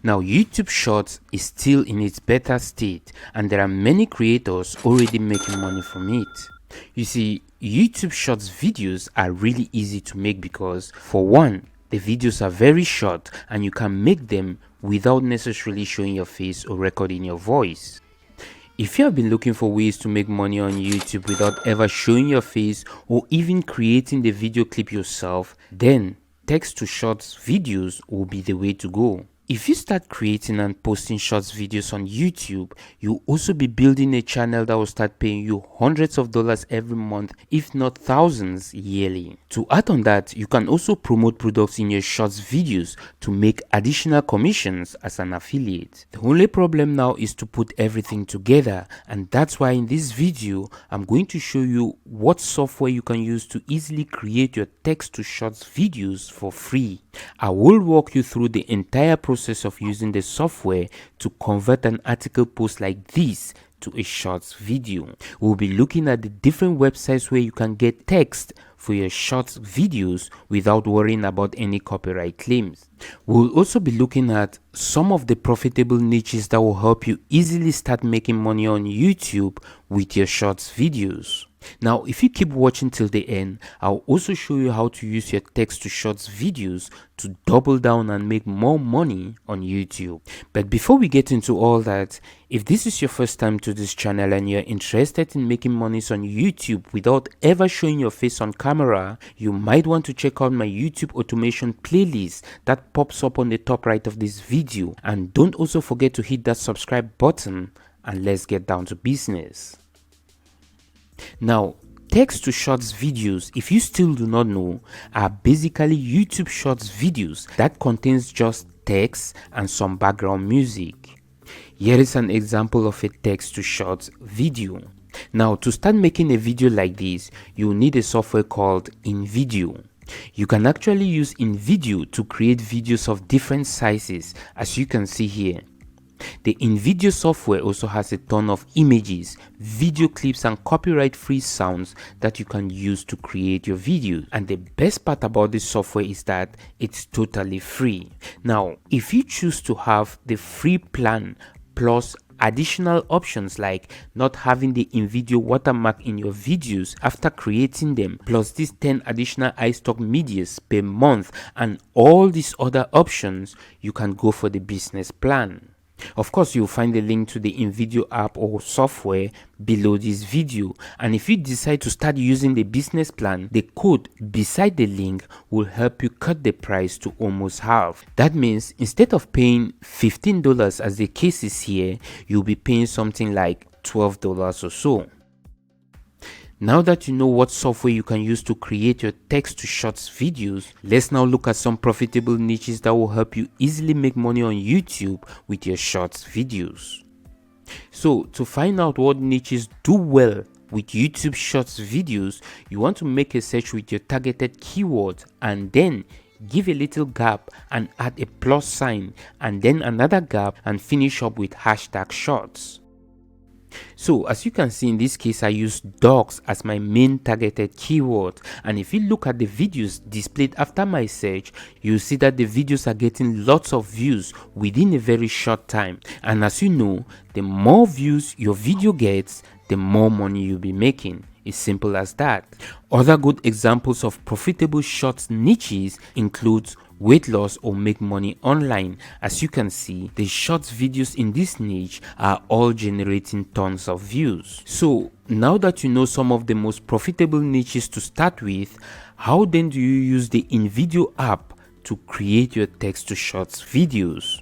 Now, YouTube Shorts is still in its beta state, and there are many creators already making money from it. You see, YouTube Shorts videos are really easy to make because, for one, the videos are very short and you can make them without necessarily showing your face or recording your voice. If you have been looking for ways to make money on YouTube without ever showing your face or even creating the video clip yourself, then text to shorts videos will be the way to go. If you start creating and posting shorts videos on YouTube, you'll also be building a channel that will start paying you hundreds of dollars every month, if not thousands yearly. To add on that, you can also promote products in your shorts videos to make additional commissions as an affiliate. The only problem now is to put everything together, and that's why in this video, I'm going to show you what software you can use to easily create your text to shorts videos for free. I will walk you through the entire process of using the software to convert an article post like this to a shorts video. We'll be looking at the different websites where you can get text for your shorts videos without worrying about any copyright claims. We'll also be looking at some of the profitable niches that will help you easily start making money on YouTube with your shorts videos. Now, if you keep watching till the end, I'll also show you how to use your text to shorts videos to double down and make more money on YouTube. But before we get into all that, if this is your first time to this channel and you're interested in making monies on YouTube without ever showing your face on camera, you might want to check out my YouTube automation playlist that pops up on the top right of this video. And don't also forget to hit that subscribe button, and let's get down to business. Now, text to shorts videos, if you still do not know, are basically YouTube shorts videos that contains just text and some background music. Here is an example of a text to shorts video. Now, to start making a video like this, you need a software called InVideo. You can actually use InVideo to create videos of different sizes, as you can see here. The InVideo software also has a ton of images, video clips and copyright-free sounds that you can use to create your videos. And the best part about this software is that it's totally free. Now, if you choose to have the free plan plus additional options like not having the InVideo watermark in your videos after creating them, plus these 10 additional iStock medias per month and all these other options, you can go for the business plan. Of course, you'll find the link to the InVideo app or software below this video, and if you decide to start using the business plan, the code beside the link will help you cut the price to almost half. That means instead of paying $15 as the case is here, you'll be paying something like $12 or so. Now that you know what software you can use to create your text to shorts videos, let's now look at some profitable niches that will help you easily make money on YouTube with your shorts videos. So, to find out what niches do well with YouTube shorts videos, you want to make a search with your targeted keyword and then give a little gap and add a plus sign and then another gap and finish up with hashtag shorts. So as you can see, in this case I use dogs as my main targeted keyword, and if you look at the videos displayed after my search, you see that the videos are getting lots of views within a very short time. And as you know, the more views your video gets, the more money you'll be making. It's simple as that. Other good examples of profitable shorts niches include weight loss or make money online. As you can see, the shorts videos in this niche are all generating tons of views. So now that you know some of the most profitable niches to start with, how then do you use the InVideo app to create your text to shorts videos?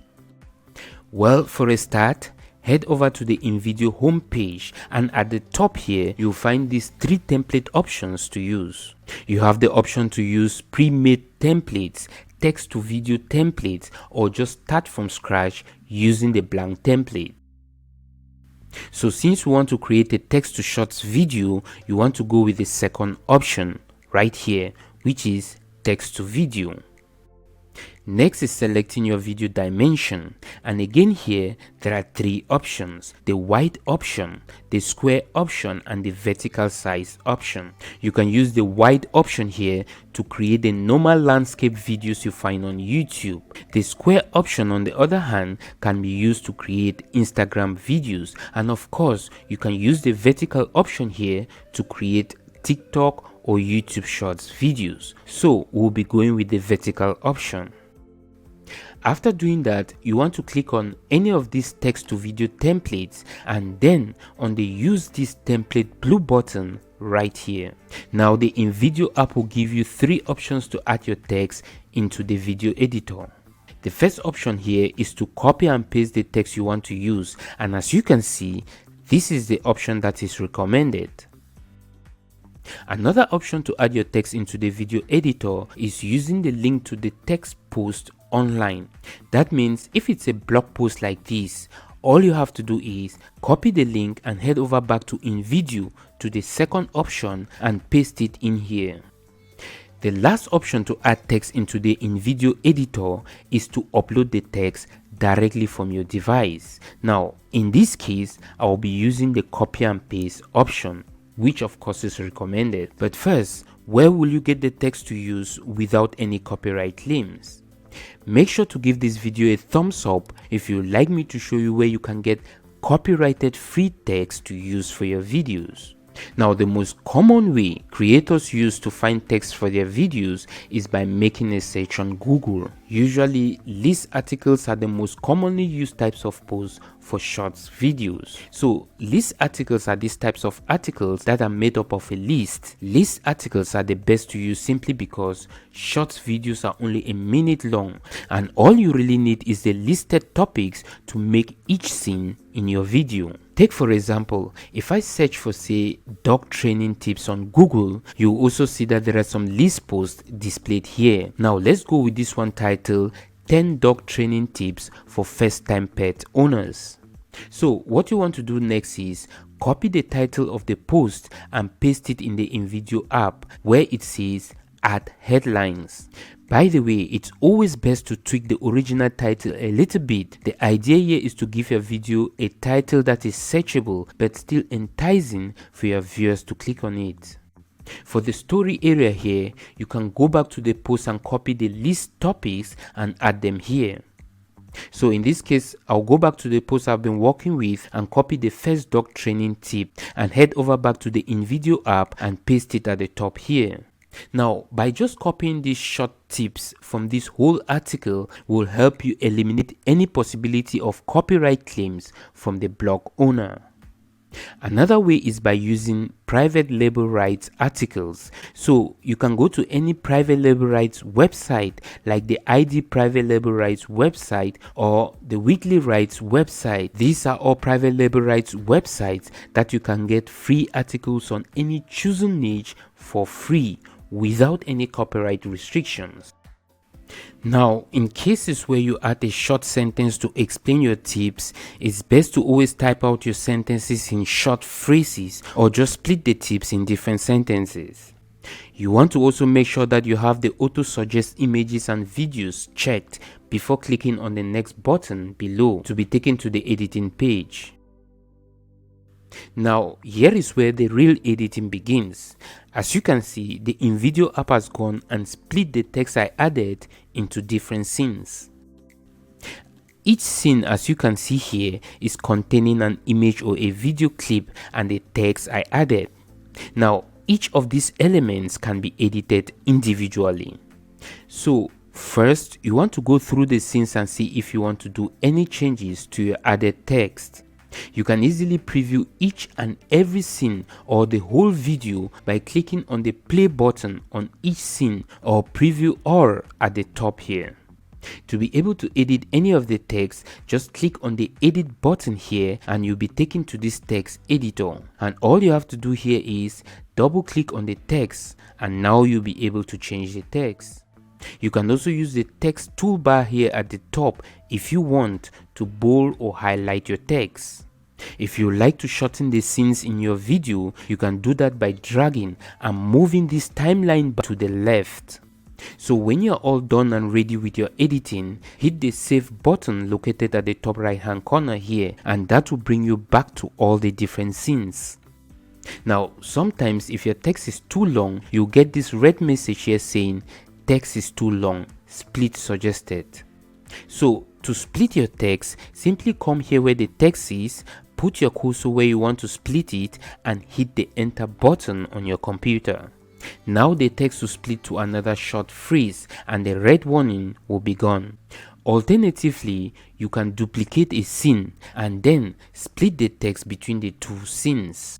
Well, for a start, head over to the InVideo homepage, and at the top here you'll find these 3 template options to use. You have the option to use pre-made templates, text to video templates, or just start from scratch using the blank template. So since you want to create a text to shorts video, you want to go with the second option right here, which is text to video. Next is selecting your video dimension, and again here there are three options: the wide option, the square option, and the vertical size option. You can use the wide option here to create the normal landscape videos you find on YouTube. The square option, on the other hand, can be used to create Instagram videos, and of course you can use the vertical option here to create TikTok or YouTube Shorts videos. So we'll be going with the vertical option. After doing that, you want to click on any of these text to video templates and then on the use this template blue button right here. Now the InVideo app will give you three options to add your text into the video editor. The first option here is to copy and paste the text you want to use, and as you can see, this is the option that is recommended. Another option to add your text into the video editor is using the link to the text post online. That means if it's a blog post like this, all you have to do is copy the link and head over back to InVideo to the second option and paste it in here. The last option to add text into the InVideo editor is to upload the text directly from your device. Now, in this case, I will be using the copy and paste option, which of course is recommended. But first, where will you get the text to use without any copyright claims? Make sure to give this video a thumbs up if you would like me to show you where you can get copyrighted free text to use for your videos. Now, the most common way creators use to find text for their videos is by making a search on Google. Usually, list articles are the most commonly used types of posts for shorts videos. So, list articles are these types of articles that are made up of a list. List articles are the best to use simply because shorts videos are only a minute long, and all you really need is the listed topics to make each scene in your video. Take for example, if I search for say dog training tips on Google, you also see that there are some list posts displayed here. Now let's go with this one titled 10 dog training tips for first time pet owners. So what you want to do next is copy the title of the post and paste it in the InVideo app where it says add headlines. By the way, it's always best to tweak the original title a little bit. The idea here is to give your video a title that is searchable but still enticing for your viewers to click on it. For the story area here, you can go back to the post and copy the list topics and add them here. So in this case, I'll go back to the post I've been working with and copy the first dog training tip and head over back to the InVideo app and paste it at the top here. Now, by just copying these short tips from this whole article will help you eliminate any possibility of copyright claims from the blog owner. Another way is by using private label rights articles. So you can go to any private label rights website like the ID private label rights website or the weekly rights website. These are all private label rights websites that you can get free articles on any chosen niche for free without any copyright restrictions. Now, in cases where you add a short sentence to explain your tips, it's best to always type out your sentences in short phrases or just split the tips in different sentences. You want to also make sure that you have the auto suggest images and videos checked before clicking on the next button below to be taken to the editing page. Now, here is where the real editing begins. As you can see, the InVideo app has gone and split the text I added into different scenes. Each scene, as you can see here, is containing an image or a video clip and the text I added. Now, each of these elements can be edited individually. So, first, you want to go through the scenes and see if you want to do any changes to your added text. You can easily preview each and every scene or the whole video by clicking on the play button on each scene or preview all at the top here. To be able to edit any of the text, just click on the edit button here and you'll be taken to this text editor. And all you have to do here is double click on the text and now you'll be able to change the text. You can also use the text toolbar here at the top if you want to bold or highlight your text. If you like to shorten the scenes in your video, you can do that by dragging and moving this timeline to the left. So when you're all done and ready with your editing, hit the save button located at the top right hand corner here, and that will bring you back to all the different scenes. Now sometimes if your text is too long, you'll get this red message here saying text is too long, split suggested. So to split your text, simply come here where the text is, put your cursor where you want to split it, and hit the enter button on your computer. Now the text will split to another short phrase and the red warning will be gone. Alternatively, you can duplicate a scene and then split the text between the two scenes.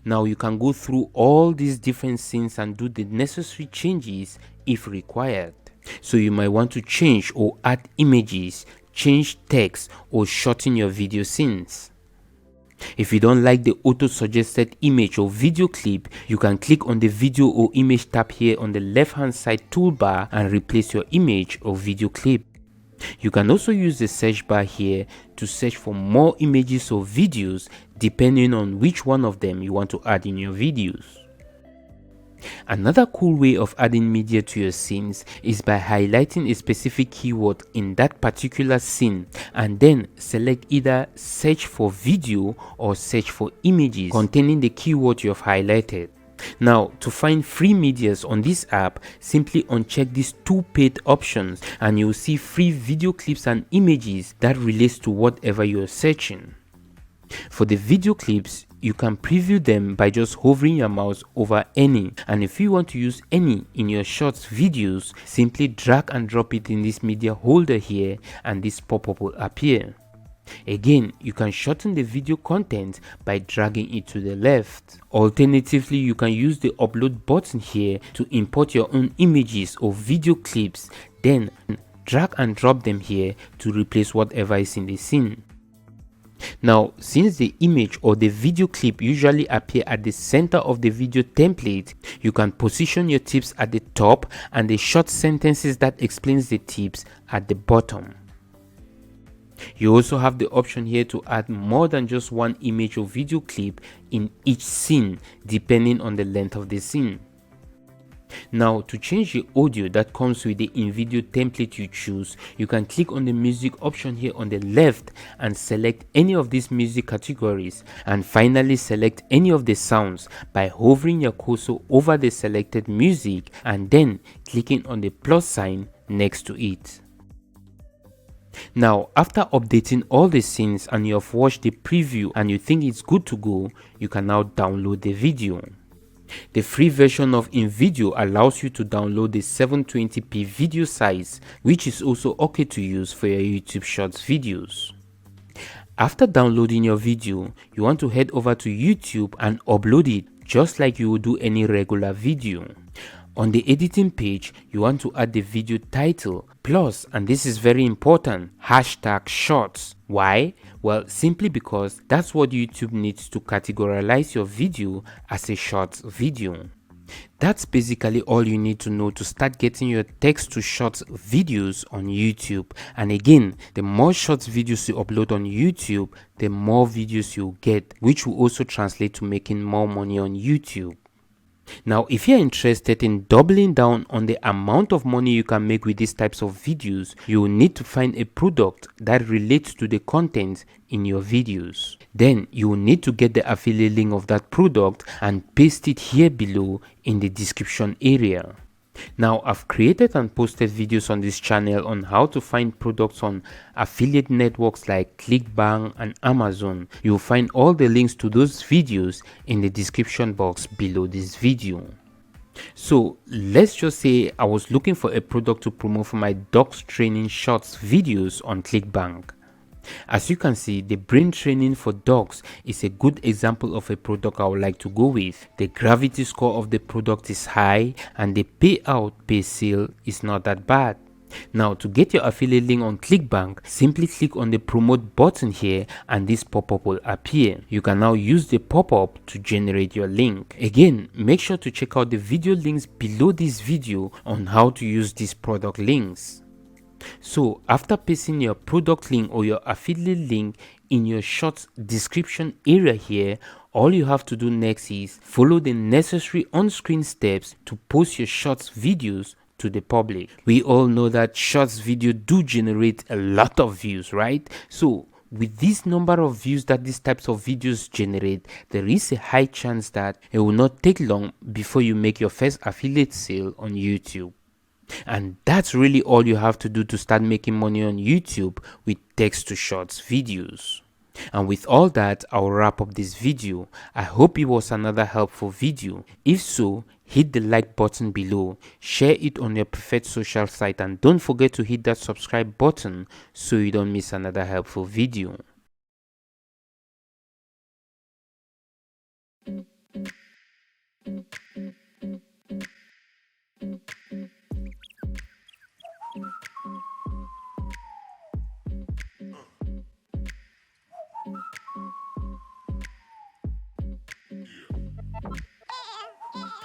Now you can go through all these different scenes and do the necessary changes if required. So you might want to change or add images, change text, or shorten your video scenes. If you don't like the auto-suggested image or video clip, you can click on the video or image tab here on the left hand side toolbar and replace your image or video clip. You can also use the search bar here to search for more images or videos depending on which one of them you want to add in your videos. Another cool way of adding media to your scenes is by highlighting a specific keyword in that particular scene and then select either search for video or search for images containing the keyword you have highlighted. Now to find free medias on this app, simply uncheck these two paid options and you'll see free video clips and images that relates to whatever you're searching. For the video clips, you can preview them by just hovering your mouse over any, and if you want to use any in your shorts videos, simply drag and drop it in this media holder here and this pop-up will appear. Again, you can shorten the video content by dragging it to the left. Alternatively, you can use the upload button here to import your own images or video clips, then drag and drop them here to replace whatever is in the scene. Now, since the image or the video clip usually appear at the center of the video template, you can position your tips at the top and the short sentences that explains the tips at the bottom. You also have the option here to add more than just one image or video clip in each scene depending on the length of the scene. Now to change the audio that comes with the in-video template you choose, you can click on the music option here on the left and select any of these music categories, and finally select any of the sounds by hovering your cursor over the selected music and then clicking on the plus sign next to it. Now after updating all the scenes and you have watched the preview and you think it's good to go, you can now download the video. The free version of InVideo allows you to download the 720p video size, which is also okay to use for your YouTube Shorts videos. After downloading your video, you want to head over to YouTube and upload it just like you would do any regular video. On the editing page, you want to add the video title, plus, and this is very important, hashtag shorts. Why? Well, simply because that's what YouTube needs to categorize your video as a shorts video. That's basically all you need to know to start getting your text to shorts videos on YouTube. And again, the more shorts videos you upload on YouTube, the more videos you'll get, which will also translate to making more money on YouTube. Now, if you're interested in doubling down on the amount of money you can make with these types of videos, you will need to find a product that relates to the content in your videos. Then you will need to get the affiliate link of that product and paste it here below in the description area. Now, I've created and posted videos on this channel on how to find products on affiliate networks like ClickBank and Amazon. You'll find all the links to those videos in the description box below this video. So let's just say I was looking for a product to promote for my dogs training shorts videos on ClickBank. As you can see, the brain training for dogs is a good example of a product I would like to go with. The gravity score of the product is high and the payout per sale is not that bad. Now, to get your affiliate link on ClickBank, simply click on the promote button here and this pop-up will appear. You can now use the pop-up to generate your link. Again, make sure to check out the video links below this video on how to use these product links. So after pasting your product link or your affiliate link in your shorts description area here, All you have to do next is follow the necessary on-screen steps to post your shorts videos to the public. We all know that shorts video do generate a lot of views, right? So with this number of views that these types of videos generate, there is a high chance that it will not take long before you make your first affiliate sale on YouTube. And that's really all you have to do to start making money on YouTube with text to shorts videos. And with all that, I'll wrap up this video. I hope it was another helpful video. If so, hit the like button below, share it on your preferred social site, and don't forget to hit that subscribe button so you don't miss another helpful video.